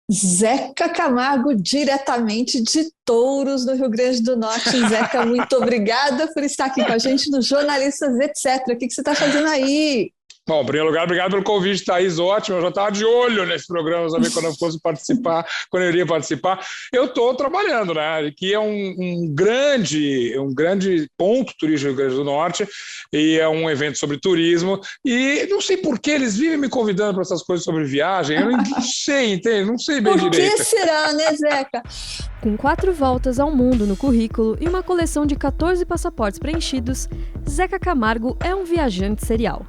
Zeca Camargo, diretamente de Touros, no Rio Grande do Norte. Zeca, muito obrigada por estar aqui com a gente no Jornalistas Etc. O que você está fazendo aí? Bom, em primeiro lugar, obrigado pelo convite, Thaís, ótimo. Eu já estava de olho nesse programa, saber quando eu fosse participar, quando eu iria participar. Eu estou trabalhando, né? Aqui é um grande ponto turístico do Rio Grande do Norte e é um evento sobre turismo. E não sei por que eles vivem me convidando para essas coisas sobre viagem. Eu não sei, entende? Não sei bem Por que direito. será, né, Zeca? Com 4 voltas ao mundo no currículo e uma coleção de 14 passaportes preenchidos, Zeca Camargo é um viajante serial.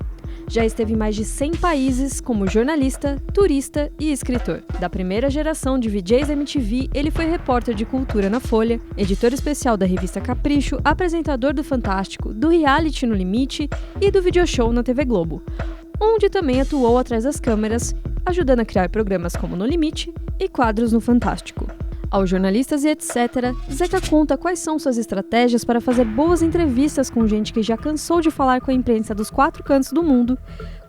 Já esteve em mais de 100 países como jornalista, turista e escritor. Da primeira geração de VJs MTV, ele foi repórter de cultura na Folha, editor especial da revista Capricho, apresentador do Fantástico, do Reality No Limite e do Video Show na TV Globo, onde também atuou atrás das câmeras, ajudando a criar programas como No Limite e quadros no Fantástico. Aos jornalistas e etc., Zeca conta quais são suas estratégias para fazer boas entrevistas com gente que já cansou de falar com a imprensa dos 4 cantos do mundo,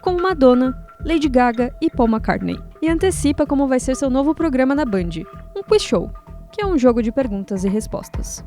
como Madonna, Lady Gaga e Paul McCartney. E antecipa como vai ser seu novo programa na Band, um quiz show, que é um jogo de perguntas e respostas.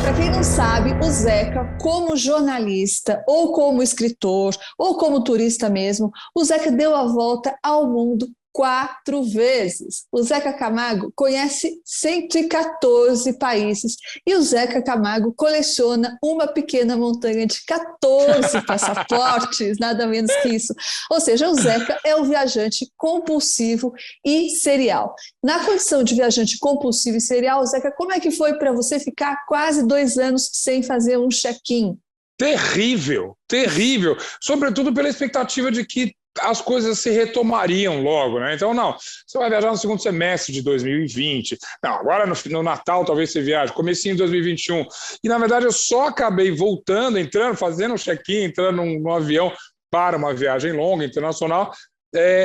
Para quem não sabe, o Zeca, como jornalista, ou como escritor, ou como turista mesmo, o Zeca deu a volta ao mundo 4 vezes. O Zeca Camargo conhece 114 países e o Zeca Camargo coleciona uma pequena montanha de 14 passaportes, nada menos que isso. Ou seja, o Zeca é um viajante compulsivo e serial. Na condição de viajante compulsivo e serial, Zeca, como é que foi para você ficar quase 2 anos sem fazer um check-in? Terrível, terrível. Sobretudo pela expectativa de que as coisas se retomariam logo, né? Então, não, você vai viajar no segundo semestre de 2020. Não, agora no Natal talvez você viaje, comecinho de 2021. E, na verdade, eu só acabei voltando, entrando, fazendo um check-in, entrando num avião para uma viagem longa, internacional,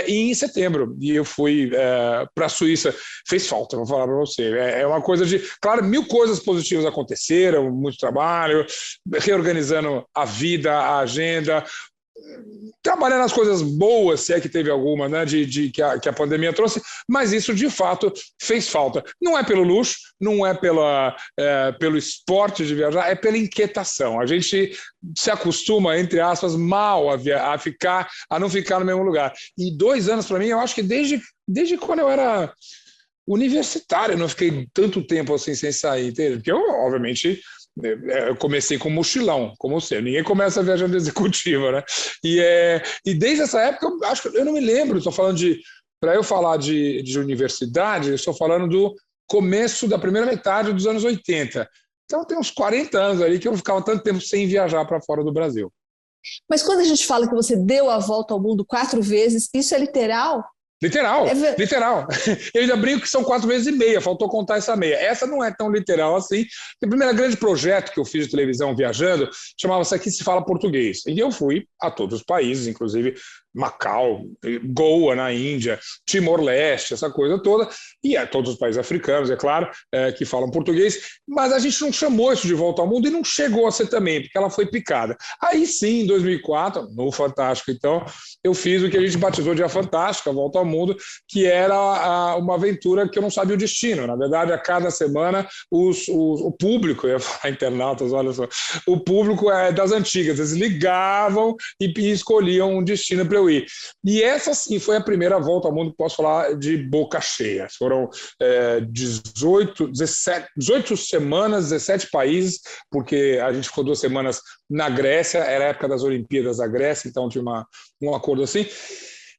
em setembro. E eu fui para a Suíça. Fez falta, vou falar para você. É uma coisa de... Claro, 1000 coisas positivas aconteceram, muito trabalho, reorganizando a vida, a agenda, trabalhando nas coisas boas, se é que teve alguma, né, que a pandemia trouxe, mas isso de fato fez falta. Não é pelo luxo, não é pelo esporte de viajar, é pela inquietação. A gente se acostuma, entre aspas, mal a não ficar no mesmo lugar. E 2 anos para mim, eu acho que desde quando eu era universitário, eu não fiquei tanto tempo assim sem sair, entende? Porque eu, obviamente, eu comecei com mochilão, como você. Ninguém começa viajando executiva, né? E desde essa época, eu acho que eu não me lembro. Estou falando para eu falar de universidade, eu estou falando do começo da primeira metade dos anos 80. Então tem uns 40 anos ali que eu não ficava tanto tempo sem viajar para fora do Brasil. Mas quando a gente fala que você deu a volta ao mundo 4 vezes, isso é literal? Literal, É literal. Eu ainda brinco que são 4 vezes e meia, faltou contar essa meia. Essa não é tão literal assim. O primeiro grande projeto que eu fiz de televisão viajando chamava-se Aqui se fala português. E eu fui a todos os países, inclusive Macau, Goa na Índia, Timor-Leste, essa coisa toda, e todos os países africanos, é claro, que falam português, mas a gente não chamou isso de Volta ao Mundo e não chegou a ser também, porque ela foi picada. Aí sim, em 2004, no Fantástico, então, eu fiz o que a gente batizou de A Fantástica, a Volta ao Mundo, que era uma aventura que eu não sabia o destino. Na verdade, a cada semana, o público, eu ia falar internautas, olha só, o público das antigas, eles ligavam e escolhiam um destino para eu ir. E essa, sim, foi a primeira volta ao mundo que posso falar de boca cheia. Foram 18 semanas, 17 países, porque a gente ficou 2 semanas na Grécia, era a época das Olimpíadas da Grécia, então tinha um acordo assim.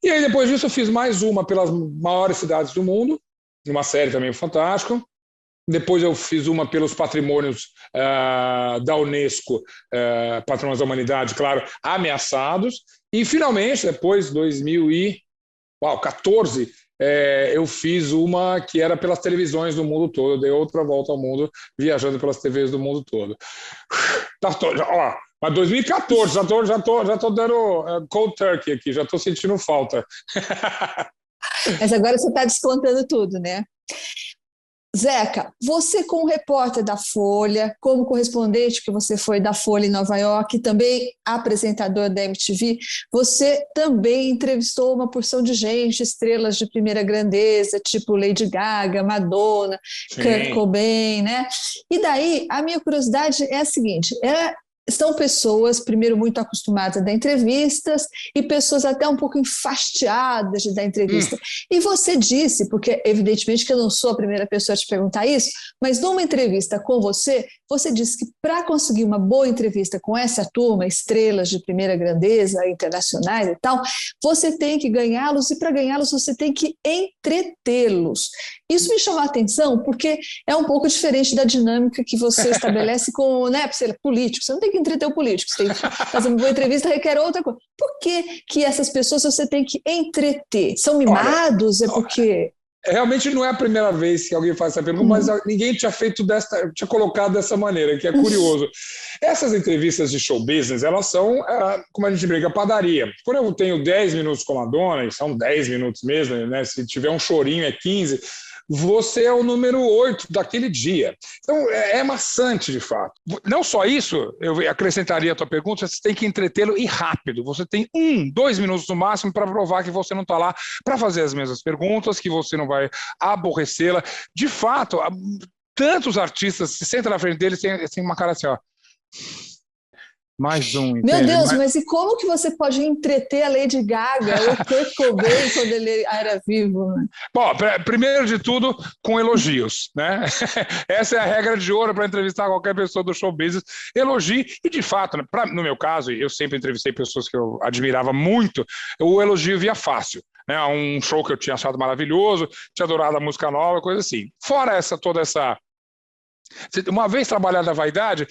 E aí, depois disso, eu fiz mais uma pelas maiores cidades do mundo, uma série também fantástica. Depois eu fiz uma pelos patrimônios da Unesco, patrimônios da humanidade, claro, ameaçados. E, finalmente, depois, 2014, eu fiz uma que era pelas televisões do mundo todo. Eu dei outra volta ao mundo, viajando pelas TVs do mundo todo. Mas 2014, já tô dando cold turkey aqui, já estou sentindo falta. Mas agora você está descontando tudo, né? Zeca, você como repórter da Folha, como correspondente que você foi da Folha em Nova York, e também apresentador da MTV, você também entrevistou uma porção de gente, estrelas de primeira grandeza, tipo Lady Gaga, Madonna, Kurt Cobain, né? E daí, a minha curiosidade é a seguinte, são pessoas, primeiro, muito acostumadas a dar entrevistas e pessoas até um pouco enfastiadas de dar entrevista. E você disse, porque evidentemente que eu não sou a primeira pessoa a te perguntar isso, mas numa entrevista com você, você disse que para conseguir uma boa entrevista com essa turma, estrelas de primeira grandeza, internacionais e tal, você tem que ganhá-los e para ganhá-los você tem que entretê-los. Isso me chamou a atenção porque é um pouco diferente da dinâmica que você estabelece com, né, político. Você não tem que entreter o político, você tem que fazer uma boa entrevista, requer outra coisa. Por que essas pessoas você tem que entreter? São mimados? É porque... Realmente não é a primeira vez que alguém faz essa pergunta, mas ninguém tinha tinha colocado dessa maneira, que é curioso. Essas entrevistas de show business, elas são, como a gente briga, padaria. Quando eu tenho 10 minutos com a Madonna, e são 10 minutos mesmo, né? Se tiver um chorinho é 15, você é o número 8 daquele dia. Então, é maçante, de fato. Não só isso, eu acrescentaria a tua pergunta, você tem que entretê-lo e rápido. Você tem 2 minutos no máximo para provar que você não está lá para fazer as mesmas perguntas, que você não vai aborrecê-la. De fato, tantos artistas, se senta na frente deles, tem uma cara assim, ó... Mais um, entende? Meu Deus, mas e como que você pode entreter a Lady Gaga ou Kurt Cobain quando ele era vivo? Né? Bom, primeiro de tudo, com elogios, né? Essa é a regra de ouro para entrevistar qualquer pessoa do show business. Elogie, e de fato, no meu caso, eu sempre entrevistei pessoas que eu admirava muito, o elogio via fácil. Né? Um show que eu tinha achado maravilhoso, tinha adorado a música nova, coisa assim. Fora toda essa... Uma vez trabalhada a vaidade,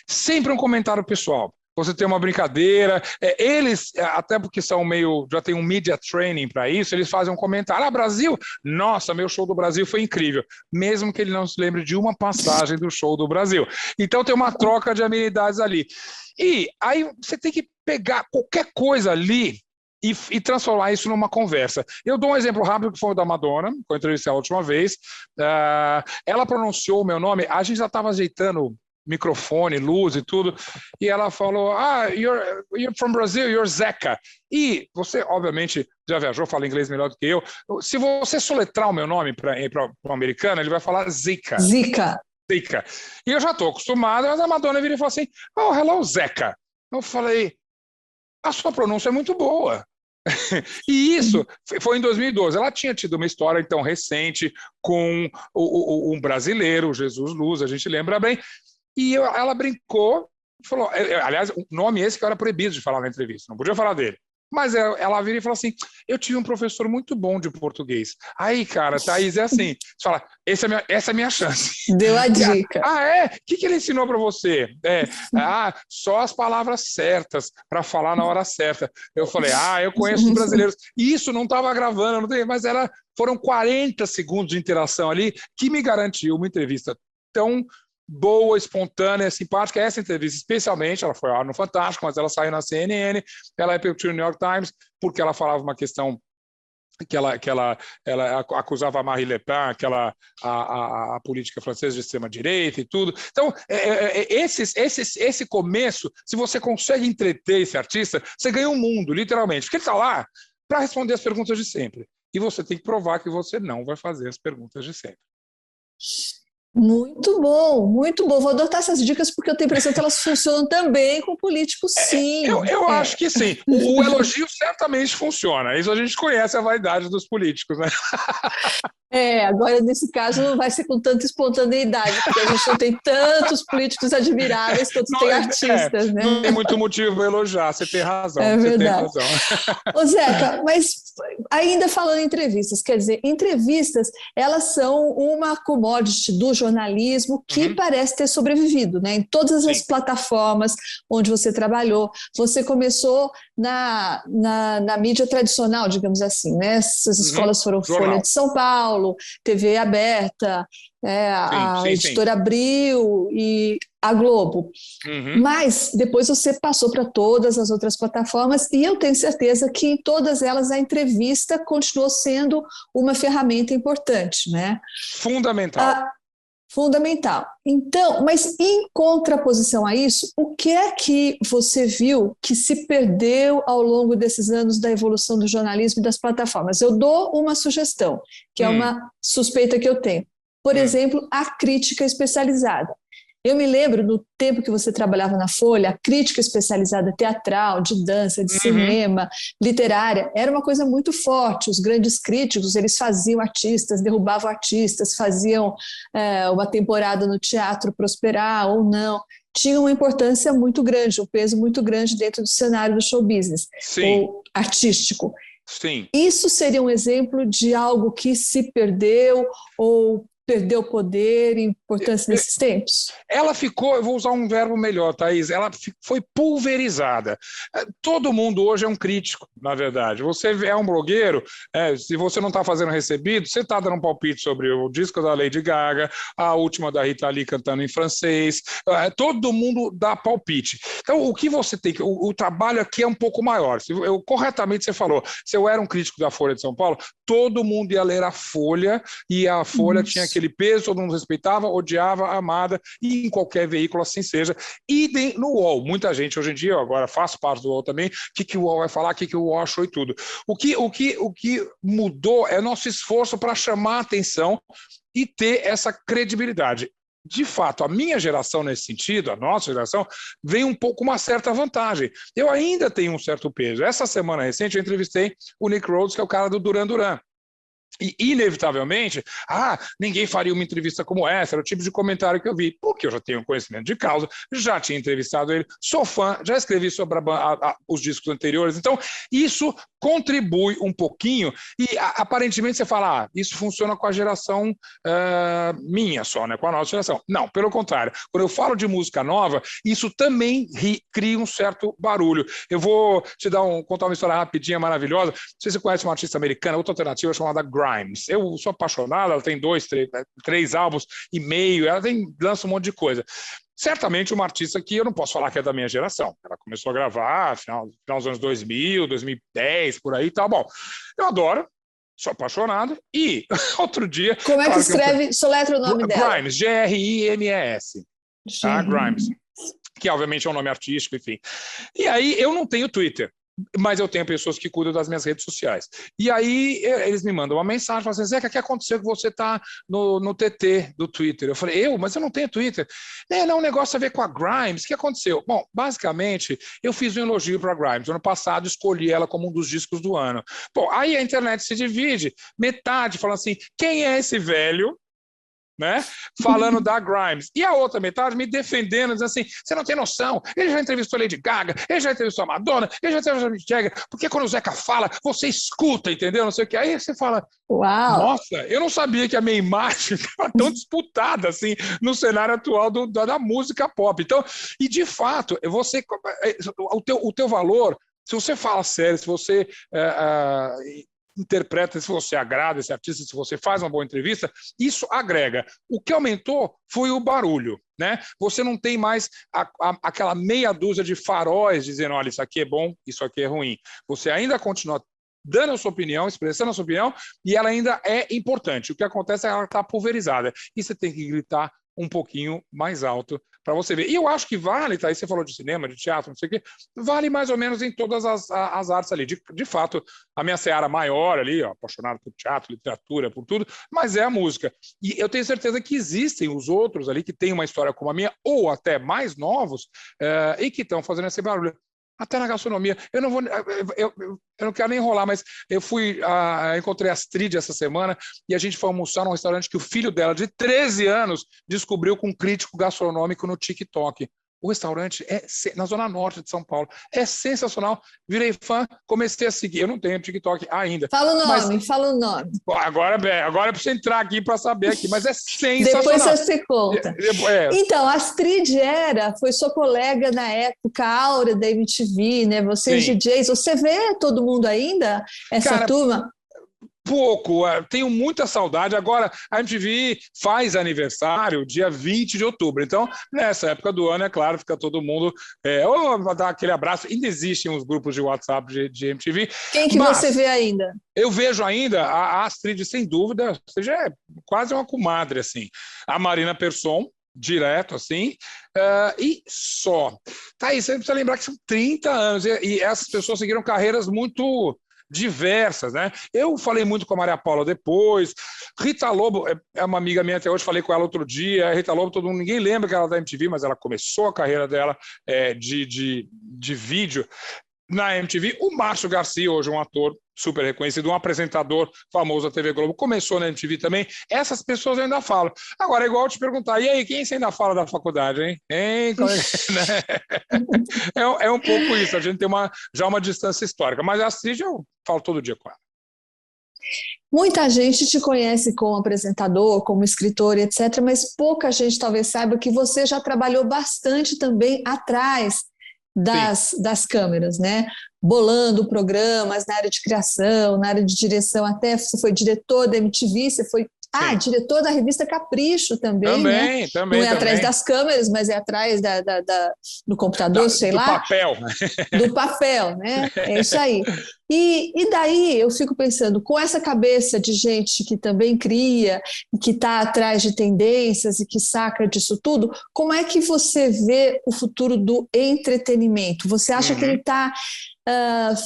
sempre um comentário pessoal. Você tem uma brincadeira, eles, até porque já tem um media training para isso, eles fazem um comentário, Brasil, nossa, meu show do Brasil foi incrível, mesmo que ele não se lembre de uma passagem do show do Brasil. Então tem uma troca de amenidades ali. E aí você tem que pegar qualquer coisa ali e transformar isso numa conversa. Eu dou um exemplo rápido que foi o da Madonna, que eu entrevistei a última vez. Ela pronunciou o meu nome, a gente já estava ajeitando microfone, luz e tudo, e ela falou, you're from Brazil, you're Zeca. E você, obviamente, já viajou, fala inglês melhor do que eu. Se você soletrar o meu nome para o americano, ele vai falar Zica. Zica. E eu já estou acostumado, mas a Madonna vira e falou assim, hello, Zeca. Eu falei, a sua pronúncia é muito boa. E isso foi em 2012. Ela tinha tido uma história, então, recente com um brasileiro, Jesus Luz, a gente lembra bem, e ela brincou, falou, aliás, o nome esse que era proibido de falar na entrevista, não podia falar dele. Mas ela vira e fala assim, eu tive um professor muito bom de português. Aí, cara, Thaís, é assim, você fala, essa é a minha chance. Deu a dica. O que ele ensinou para você? Só as palavras certas para falar na hora certa. Eu falei, eu conheço os brasileiros. Isso não estava gravando, mas foram 40 segundos de interação ali que me garantiu uma entrevista tão boa, espontânea, simpática. Essa entrevista, especialmente, ela foi no Fantástico, mas ela saiu na CNN, ela repercutiu no New York Times, porque ela falava uma questão que ela acusava a Marine Le Pen, a política francesa de extrema-direita e tudo. Então, esse começo, se você consegue entreter esse artista, você ganha um mundo, literalmente, porque ele está lá para responder as perguntas de sempre. E você tem que provar que você não vai fazer as perguntas de sempre. Muito bom, muito bom. Vou adotar essas dicas porque eu tenho a impressão que elas funcionam também com políticos, sim. Eu acho que sim. O elogio certamente funciona. Isso a gente conhece a vaidade dos políticos, né? Agora nesse caso não vai ser com tanta espontaneidade, porque a gente não tem tantos políticos admiráveis quanto tem artistas, né? Não tem muito motivo para elogiar, você tem razão. É verdade. Você tem razão. Ô Zeca, mas ainda falando em entrevistas, quer dizer, entrevistas, elas são uma commodity do jornalismo que parece ter sobrevivido, né? Em todas as plataformas onde você trabalhou. Você começou na mídia tradicional, digamos assim, né? Essas escolas foram Folha de São Paulo, TV Aberta, a Editora Abril e a Globo. Mas depois você passou para todas as outras plataformas e eu tenho certeza que em todas elas a entrevista continuou sendo uma ferramenta importante, né? Fundamental. Fundamental. Então, mas em contraposição a isso, o que é que você viu que se perdeu ao longo desses anos da evolução do jornalismo e das plataformas? Eu dou uma sugestão, que é uma suspeita que eu tenho. Por exemplo, a crítica especializada. Eu me lembro, no tempo que você trabalhava na Folha, a crítica especializada teatral, de dança, de cinema, literária, era uma coisa muito forte. Os grandes críticos, eles faziam artistas, derrubavam artistas, faziam uma temporada no teatro prosperar ou não. Tinha uma importância muito grande, um peso muito grande dentro do cenário do show business, ou artístico. Sim. Isso seria um exemplo de algo que se perdeu ou perdeu poder e importância nesses tempos? Ela ficou, eu vou usar um verbo melhor, Thaís, ela foi pulverizada. Todo mundo hoje é um crítico, na verdade. Você é um blogueiro, se você não está fazendo recebido, você está dando um palpite sobre o disco da Lady Gaga, a última da Rita Lee cantando em francês, todo mundo dá palpite. Então, o que você tem, o trabalho aqui é um pouco maior. Corretamente você falou, se eu era um crítico da Folha de São Paulo, todo mundo ia ler a Folha, e a Folha tinha aquele peso, todo mundo respeitava, odiava, amada, e em qualquer veículo assim seja. Idem no UOL. Muita gente hoje em dia, eu agora faço parte do UOL também, o que o UOL vai falar, o que o UOL achou e tudo. O que mudou é nosso esforço para chamar a atenção e ter essa credibilidade. De fato, a minha geração nesse sentido, a nossa geração, vem um pouco uma certa vantagem. Eu ainda tenho um certo peso. Essa semana recente eu entrevistei o Nick Rhodes, que é o cara do Duran Duran. E, inevitavelmente, ninguém faria uma entrevista como essa, era o tipo de comentário que eu vi, porque eu já tenho conhecimento de causa, já tinha entrevistado ele, sou fã, já escrevi sobre os discos anteriores, então isso contribui um pouquinho e aparentemente você fala, isso funciona com a geração minha só, né, com a nossa geração. Não, pelo contrário, quando eu falo de música nova, isso também cria um certo barulho. Eu vou te contar uma história rapidinha, maravilhosa. Não sei se você conhece uma artista americana, outra alternativa chamada Grimes. Eu sou apaixonado, ela tem 3 álbuns e meio, ela lança um monte de coisa. Certamente uma artista que eu não posso falar que é da minha geração. Ela começou a gravar final dos anos 2000, 2010, por aí, tá bom. Eu adoro, sou apaixonado e outro dia... Como é que escreve, soletra o nome dela? Grimes, Grimes, tá? Grimes, que obviamente é um nome artístico, enfim. E aí eu não tenho Twitter, mas eu tenho pessoas que cuidam das minhas redes sociais. E aí eles me mandam uma mensagem, falam assim, Zeca, o que aconteceu que você está no TT do Twitter? Eu falei, mas eu não tenho Twitter. Não, um negócio a ver com a Grimes, o que aconteceu? Bom, basicamente, eu fiz um elogio para a Grimes. Ano passado, escolhi ela como um dos discos do ano. Bom, aí a internet se divide, metade falando assim, quem é esse velho? Né? Falando da Grimes. E a outra metade me defendendo, dizendo assim, você não tem noção, ele já entrevistou a Lady Gaga, ele já entrevistou a Madonna, ele já entrevistou a Mick Jagger, porque quando o Zeca fala, você escuta, entendeu? Não sei o que. Aí você fala, uau, nossa, eu não sabia que a minha imagem estava tão disputada assim no cenário atual da música pop. Então, e de fato, o teu valor, se você fala sério, se você interpreta, se você agrada esse artista, se você faz uma boa entrevista, isso agrega. O que aumentou foi o barulho, né? Você não tem mais aquela meia dúzia de faróis dizendo, olha, isso aqui é bom, isso aqui é ruim. Você ainda continua dando a sua opinião, expressando a sua opinião, e ela ainda é importante. O que acontece é que ela está pulverizada. E você tem que gritar um pouquinho mais alto para você ver. E eu acho que vale, tá? Aí você falou de cinema, de teatro, não sei o quê, vale mais ou menos em todas as artes ali. De fato, a minha seara maior ali, apaixonado por teatro, literatura, por tudo, mas é a música. E eu tenho certeza que existem os outros ali que têm uma história como a minha, ou até mais novos, e que estão fazendo esse barulho. Até na gastronomia. Eu não quero nem enrolar, mas eu encontrei a Astrid essa semana e a gente foi almoçar num restaurante que o filho dela, de 13 anos, descobriu com um crítico gastronômico no TikTok. O restaurante é na zona norte de São Paulo. É sensacional. Virei fã, comecei a seguir. Eu não tenho TikTok ainda. Fala o nome. Agora é para você entrar aqui para saber aqui, mas é sensacional. Depois você conta. Então, a Astrid foi sua colega na época áurea da MTV, né? Vocês DJs, você vê todo mundo ainda, essa turma? Pouco, tenho muita saudade. Agora, a MTV faz aniversário dia 20 de outubro. Então, nessa época do ano, é claro, fica todo mundo ou dar aquele abraço. Ainda existem os grupos de WhatsApp de MTV. Quem que você vê ainda? Eu vejo ainda a Astrid, sem dúvida, ou seja, é quase uma comadre, assim. A Marina Persson, direto, assim, e só. Thaís, você precisa lembrar que são 30 anos, e essas pessoas seguiram carreiras muito diversas, né? Eu falei muito com a Maria Paula depois. Rita Lobo é uma amiga minha até hoje, falei com ela outro dia. Rita Lobo, todo mundo, ninguém lembra que ela é da MTV, mas ela começou a carreira dela de vídeo na MTV. O Márcio Garcia, hoje um ator super reconhecido, um apresentador famoso da TV Globo, começou na MTV também. Essas pessoas eu ainda falam. Agora, é igual eu te perguntar, e aí, quem você ainda fala da faculdade, hein? É um pouco isso, a gente tem já uma distância histórica, mas a Astrid eu falo todo dia com ela. Muita gente te conhece como apresentador, como escritor, etc., mas pouca gente talvez saiba que você já trabalhou bastante também atrás das câmeras, né? Bolando programas na área de criação, na área de direção, até você foi diretor da MTV, você foi diretor da revista Capricho também, né? Também. Não é atrás das câmeras, mas é atrás do computador, sei lá. Do papel. Do papel, né? É isso aí. E daí eu fico pensando, com essa cabeça de gente que também cria, que está atrás de tendências e que saca disso tudo, como é que você vê o futuro do entretenimento? Você acha que ele está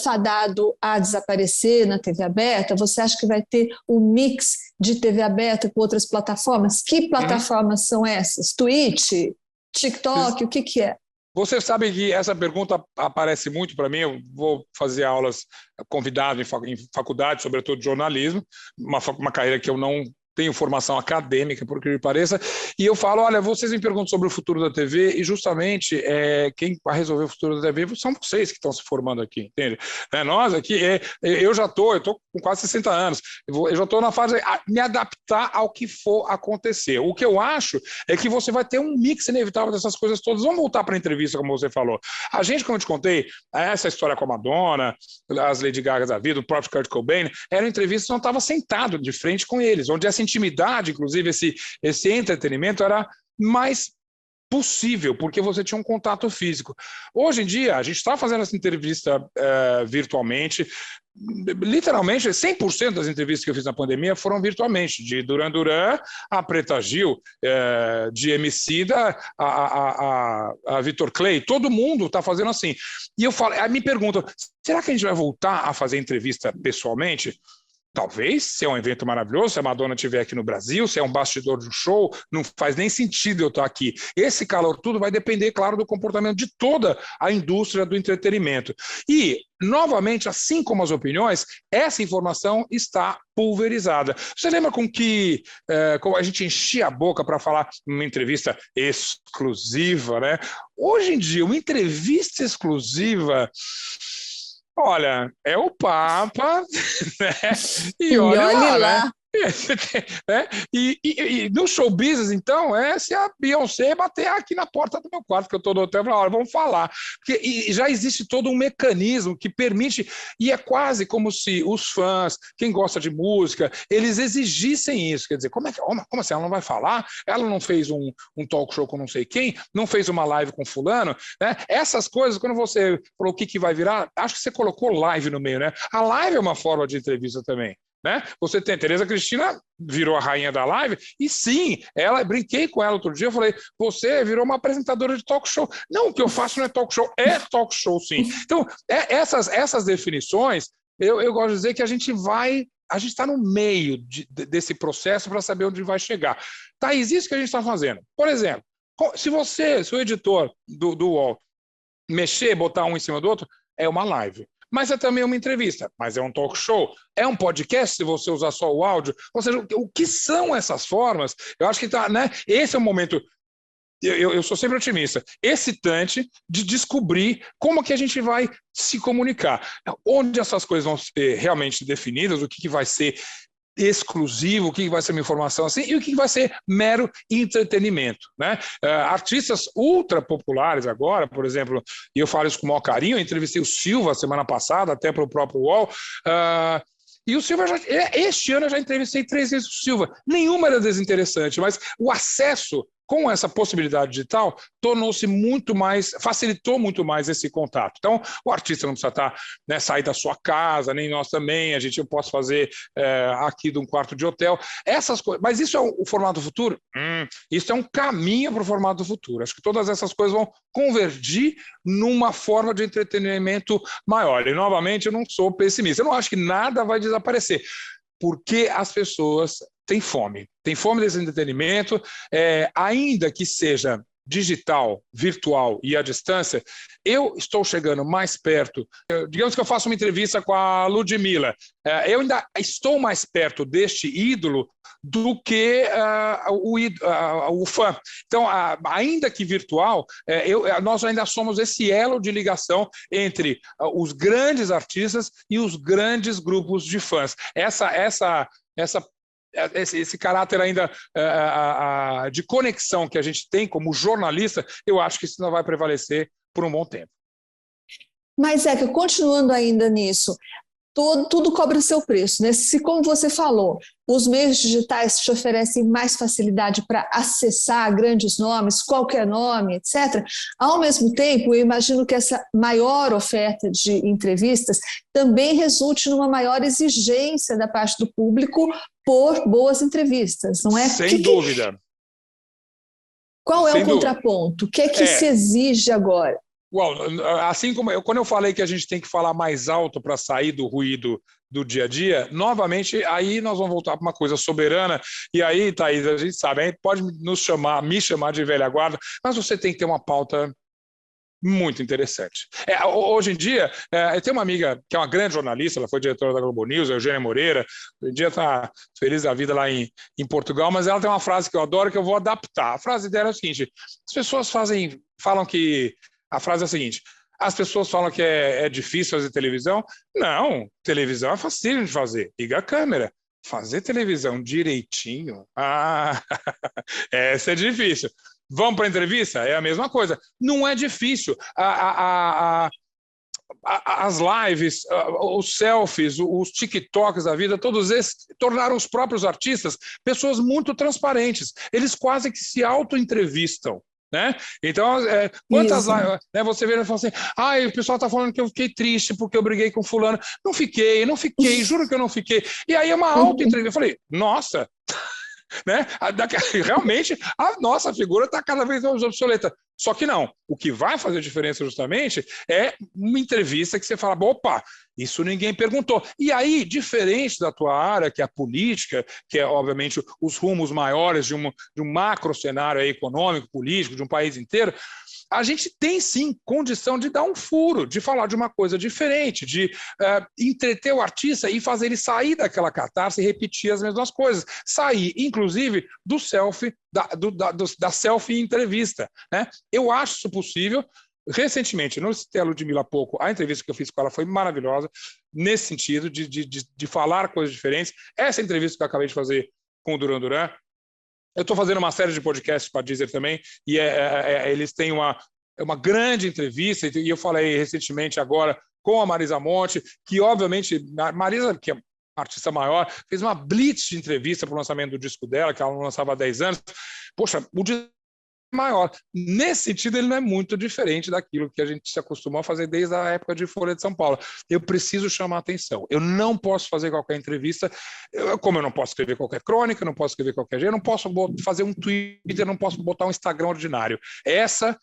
fadado a desaparecer na TV aberta? Você acha que vai ter um mix de TV aberta com outras plataformas? Que plataformas são essas? Twitch? TikTok? O que é? Você sabe que essa pergunta aparece muito para mim. Eu vou fazer aulas convidado em faculdade, sobretudo de jornalismo, uma carreira que eu não tenho formação acadêmica, por que me pareça, e eu falo, olha, vocês me perguntam sobre o futuro da TV, e justamente quem vai resolver o futuro da TV são vocês que estão se formando aqui, entende? Nós aqui, eu estou com quase 60 anos, eu já estou na fase de me adaptar ao que for acontecer. O que eu acho é que você vai ter um mix inevitável dessas coisas todas. Vamos voltar para a entrevista, como você falou. A gente, como eu te contei, essa história com a Madonna, as Lady Gaga da vida, o próprio Kurt Cobain, eram entrevistas que eu não estava sentado de frente com eles, onde essa intimidade, inclusive esse entretenimento era mais possível, porque você tinha um contato físico. Hoje em dia, a gente está fazendo essa entrevista virtualmente, literalmente 100% das entrevistas que eu fiz na pandemia foram virtualmente, de Duran Duran a Preta Gil, de Emicida a Vitor Clay, todo mundo está fazendo assim. E eu falo, me perguntam, será que a gente vai voltar a fazer entrevista pessoalmente? Talvez, se é um evento maravilhoso, se a Madonna estiver aqui no Brasil, se é um bastidor de um show, não faz nem sentido eu estar aqui. Esse calor tudo vai depender, claro, do comportamento de toda a indústria do entretenimento. E, novamente, assim como as opiniões, essa informação está pulverizada. Você lembra como a gente enchia a boca para falar numa entrevista exclusiva, né? Hoje em dia, uma entrevista exclusiva... Olha, é o Papa, né? E olha lá. Né? E no show business, então, se a Beyoncé bater aqui na porta do meu quarto, que eu estou no hotel, olha, vamos falar. E já existe todo um mecanismo que permite, e é quase como se os fãs, quem gosta de música, eles exigissem isso. Quer dizer, como assim? Ela não vai falar? Ela não fez um talk show com não sei quem? Não fez uma live com fulano? Né? Essas coisas, quando você falou o que vai virar, acho que você colocou live no meio, né? A live é uma forma de entrevista também. Né? Você tem Tereza Cristina, virou a rainha da live, e sim, brinquei com ela outro dia, eu falei, você virou uma apresentadora de talk show. Não, o que eu faço não é talk show, é talk show sim. Então, essas definições, eu gosto de dizer que a gente está no meio desse processo para saber onde vai chegar. Thaís, isso que a gente está fazendo. Por exemplo, se o editor do UOL mexer, botar um em cima do outro, é uma live. Mas é também uma entrevista, mas é um talk show, é um podcast se você usar só o áudio. Ou seja, o que são essas formas? Eu acho que né? Esse é um momento, eu sou sempre otimista, excitante de descobrir como que a gente vai se comunicar. Onde essas coisas vão ser realmente definidas, o que vai ser exclusivo, o que vai ser uma informação assim e o que vai ser mero entretenimento, né? Artistas ultra populares agora, por exemplo, e eu falo isso com o maior carinho, eu entrevistei o Silva semana passada, até para o próprio UOL, E o Silva, este ano eu já entrevistei 3 vezes o Silva. Nenhuma era desinteressante, mas o acesso com essa possibilidade digital, tornou-se muito mais, facilitou muito mais esse contato. Então, o artista não precisa estar, né, sair da sua casa, nem nós também, eu posso fazer aqui de um quarto de hotel, essas coisas. Mas isso é o formato do futuro? Isso é um caminho para o formato do futuro. Acho que todas essas coisas vão convergir numa forma de entretenimento maior. E, novamente, eu não sou pessimista. Eu não acho que nada vai desaparecer, porque as pessoas têm fome desse entretenimento, ainda que seja digital, virtual e à distância. Eu estou chegando mais perto, digamos que eu faço uma entrevista com a Ludmilla, eu ainda estou mais perto deste ídolo do que o fã. Então, ainda que virtual, nós ainda somos esse elo de ligação entre os grandes artistas e os grandes grupos de fãs. Esse caráter ainda de conexão que a gente tem como jornalista, eu acho que isso não vai prevalecer por um bom tempo. Mas, Zeca, continuando ainda nisso, tudo cobra seu preço, né? Se, como você falou, os meios digitais te oferecem mais facilidade para acessar grandes nomes, qualquer nome, etc., ao mesmo tempo, eu imagino que essa maior oferta de entrevistas também resulte numa maior exigência da parte do público por boas entrevistas, não é? Sem dúvida. Qual é o contraponto? O que é que se exige agora? Assim como quando eu falei que a gente tem que falar mais alto para sair do ruído do dia a dia, novamente, aí nós vamos voltar para uma coisa soberana, e aí, Thaís, a gente sabe, aí pode me chamar de velha guarda, mas você tem que ter uma pauta muito interessante. Hoje em dia, eu tenho uma amiga que é uma grande jornalista, ela foi diretora da Globo News, a Eugênia Moreira, hoje em dia está feliz da vida lá em Portugal, mas ela tem uma frase que eu adoro, que eu vou adaptar. A frase dela é o seguinte: as pessoas falam que a frase é a seguinte: as pessoas falam que é difícil fazer televisão. Não, televisão é fácil de fazer. Liga a câmera. Fazer televisão direitinho, essa é difícil. Vamos para a entrevista? É a mesma coisa. Não é difícil. As lives, os selfies, os TikToks da vida, todos esses tornaram os próprios artistas pessoas muito transparentes. Eles quase que se auto-entrevistam. Né? Então, quantas lives, né, você vê e fala assim: o pessoal está falando que eu fiquei triste porque eu briguei com fulano. Não fiquei, juro que eu não fiquei. E aí é uma auto-entrevista. Eu falei, nossa, né? Realmente a nossa figura está cada vez mais obsoleta. Só que não, o que vai fazer diferença justamente é uma entrevista que você fala: opa, isso ninguém perguntou. E aí, diferente da tua área, que é a política, que é obviamente os rumos maiores de um macro cenário econômico, político, de um país inteiro, a gente tem sim condição de dar um furo, de falar de uma coisa diferente, de entreter o artista e fazer ele sair daquela catarse e repetir as mesmas coisas. Sair, inclusive, do selfie, da selfie entrevista. Né? Eu acho isso possível. Recentemente, não citei a Ludmilla há pouco, a entrevista que eu fiz com ela foi maravilhosa, nesse sentido de falar coisas diferentes. Essa entrevista que eu acabei de fazer com o Duran Duran, eu estou fazendo uma série de podcasts para a Deezer também, e eles têm uma grande entrevista, e eu falei recentemente agora com a Marisa Monte, que obviamente, a Marisa, que é uma artista maior, fez uma blitz de entrevista para o lançamento do disco dela, que ela não lançava há 10 anos. Poxa, o disco maior. Nesse sentido, ele não é muito diferente daquilo que a gente se acostumou a fazer desde a época de Folha de São Paulo. Eu preciso chamar atenção. Eu não posso fazer qualquer entrevista, como eu não posso escrever qualquer crônica, não posso escrever qualquer jeito, eu não posso fazer um Twitter, não posso botar um Instagram ordinário. Essa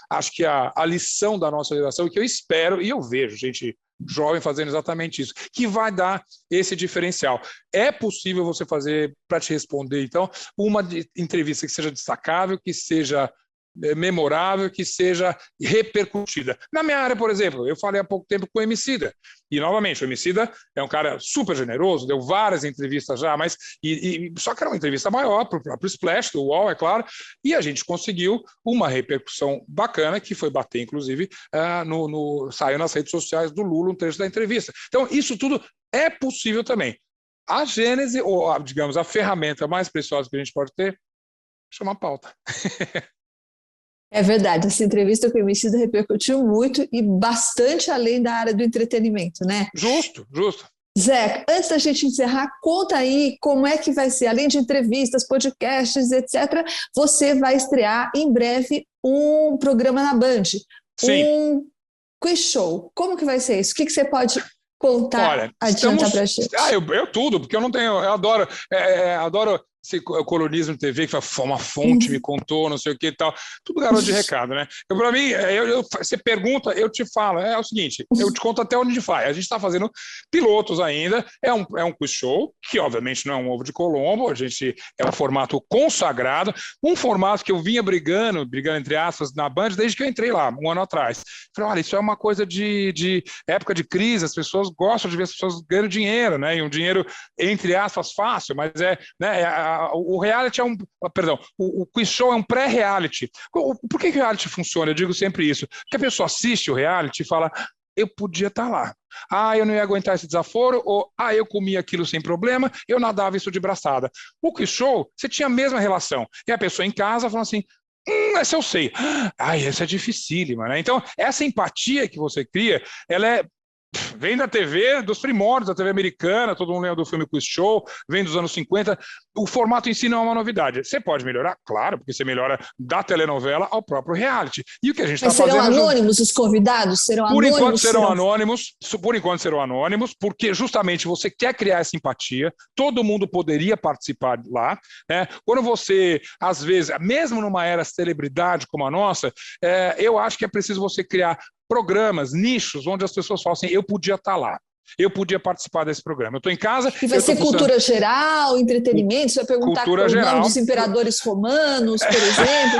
acho que a lição da nossa geração, que eu espero, e eu vejo gente jovem fazendo exatamente isso, que vai dar esse diferencial. É possível você fazer, para te responder, então, uma entrevista que seja destacável, que seja memorável, que seja repercutida. Na minha área, por exemplo, eu falei há pouco tempo com o Emicida, e novamente, o Emicida é um cara super generoso, deu várias entrevistas já, mas só que era uma entrevista maior para o próprio Splash, do UOL, é claro, e a gente conseguiu uma repercussão bacana, que foi bater, inclusive, saiu nas redes sociais do Lula um trecho da entrevista. Então, isso tudo é possível também. A gênese, ou digamos, a ferramenta mais preciosa que a gente pode ter, chama pauta. É verdade, essa entrevista com o Emicida repercutiu muito e bastante além da área do entretenimento, né? Justo. Zeca, antes da gente encerrar, conta aí como é que vai ser, além de entrevistas, podcasts, etc., você vai estrear em breve um programa na Band, Sim. um quiz show. Como que vai ser isso? O que você pode contar, adiantar para a gente? Eu tudo, porque eu não tenho, eu adoro esse colonismo de TV que foi uma fonte, me contou, não sei o que e tal, tudo garoto de recado, né? Para mim, você pergunta, eu te falo, é o seguinte, eu te conto até onde a gente vai. A gente está fazendo pilotos ainda, é um quiz show, que obviamente não é um ovo de Colombo, é um formato consagrado, um formato que eu vinha brigando entre aspas, na Band, desde que eu entrei lá, um ano atrás. Falei, olha, isso é uma coisa de época de crise, as pessoas gostam de ver as pessoas ganhando dinheiro, né? E um dinheiro, entre aspas, fácil, mas o reality é o quiz show é um pré-reality. Por que o reality funciona? Eu digo sempre isso. Porque a pessoa assiste o reality e fala, eu podia estar lá. Eu não ia aguentar esse desaforo, ou eu comia aquilo sem problema, eu nadava isso de braçada. O quiz show, você tinha a mesma relação. E a pessoa em casa falando assim, essa eu sei. Essa é dificílima, né? Então, essa empatia que você cria, ela vem da TV, dos primórdios da TV americana, todo mundo lembra do filme Quiz Show, vem dos anos 50. O formato em si não é uma novidade. Você pode melhorar? Claro, porque você melhora da telenovela ao próprio reality. E o que a gente está fazendo... Mas serão anônimos os convidados? Por enquanto serão anônimos, porque justamente você quer criar essa empatia, todo mundo poderia participar lá, né? Quando você, às vezes, mesmo numa era celebridade como a nossa, eu acho que é preciso você criar programas, nichos, onde as pessoas falam assim, eu podia estar lá. Eu podia participar desse programa. Eu estou em casa... E vai ser cultura geral, entretenimento? Você vai perguntar o nome dos imperadores romanos, por exemplo?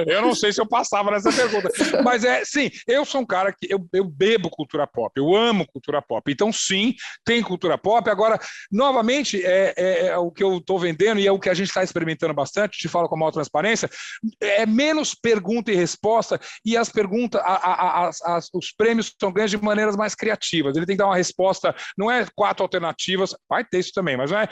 Eu não sei se eu passava nessa pergunta. Mas sim, eu sou um cara que eu bebo cultura pop, eu amo cultura pop. Então, sim, tem cultura pop. Agora, novamente, é o que eu estou vendendo e é o que a gente está experimentando bastante, te falo com a maior transparência, é menos pergunta e resposta, e as perguntas, os prêmios são ganhos de maneiras mais criativas. Ele tem que dar uma resposta, não é 4 alternativas, vai ter isso também, mas não é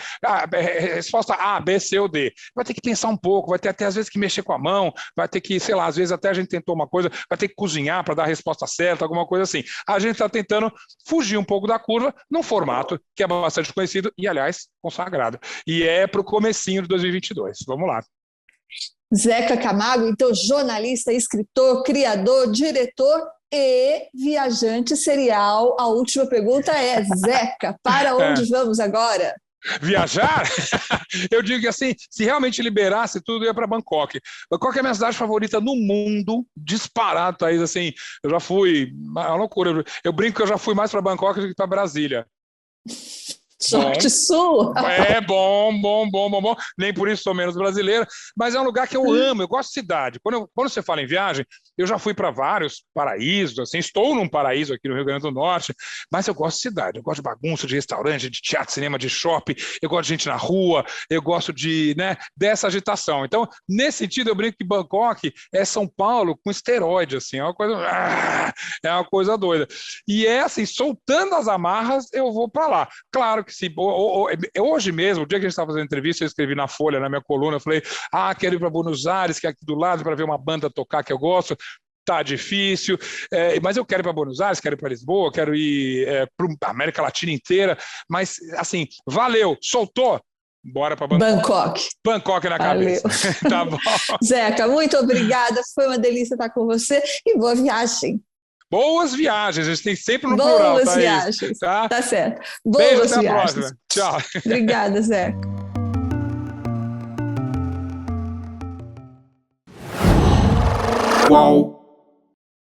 resposta A, B, C ou D. Vai ter que pensar um pouco, vai ter até às vezes que mexer com a mão, vai ter que, sei lá, às vezes até a gente tentou uma coisa, vai ter que cozinhar para dar a resposta certa, alguma coisa assim. A gente está tentando fugir um pouco da curva num formato que é bastante conhecido e, aliás, consagrado. E é para o comecinho de 2022. Vamos lá. Zeca Camargo, então, jornalista, escritor, criador, diretor e viajante serial. A última pergunta é, Zeca, para onde vamos agora? Viajar? Eu digo que assim, se realmente liberasse tudo, eu ia para Bangkok. Bangkok é a minha cidade favorita no mundo, disparado, Thaís, assim, eu já fui, é uma loucura, eu brinco que eu já fui mais para Bangkok do que para Brasília. Sorte sua! É bom. Nem por isso sou menos brasileiro, mas é um lugar que eu amo, eu gosto de cidade. Quando você fala em viagem, eu já fui para vários paraísos, assim, estou num paraíso aqui no Rio Grande do Norte, mas eu gosto de cidade, eu gosto de bagunça, de restaurante, de teatro, cinema, de shopping, eu gosto de gente na rua, eu gosto dessa agitação. Então, nesse sentido, eu brinco que Bangkok é São Paulo com esteroide, assim, é uma coisa doida. E assim, soltando as amarras, eu vou para lá. Claro que hoje mesmo, o dia que a gente estava fazendo entrevista, eu escrevi na Folha, na minha coluna, eu falei, quero ir para Buenos Aires, que é aqui do lado, para ver uma banda tocar que eu gosto. Tá difícil, mas eu quero ir para Buenos Aires, quero ir para Lisboa, quero ir para a América Latina inteira, mas assim, valeu, soltou, bora para Bangkok. Bangkok na cabeça. Tá bom. Zeca, muito obrigada, foi uma delícia estar com você e boa viagem. Boas viagens, a gente tem sempre no plural. Boas viagens, tá certo. Boas Beijo, até viagens. A próxima. Tchau. Obrigada, Zeca. Qual?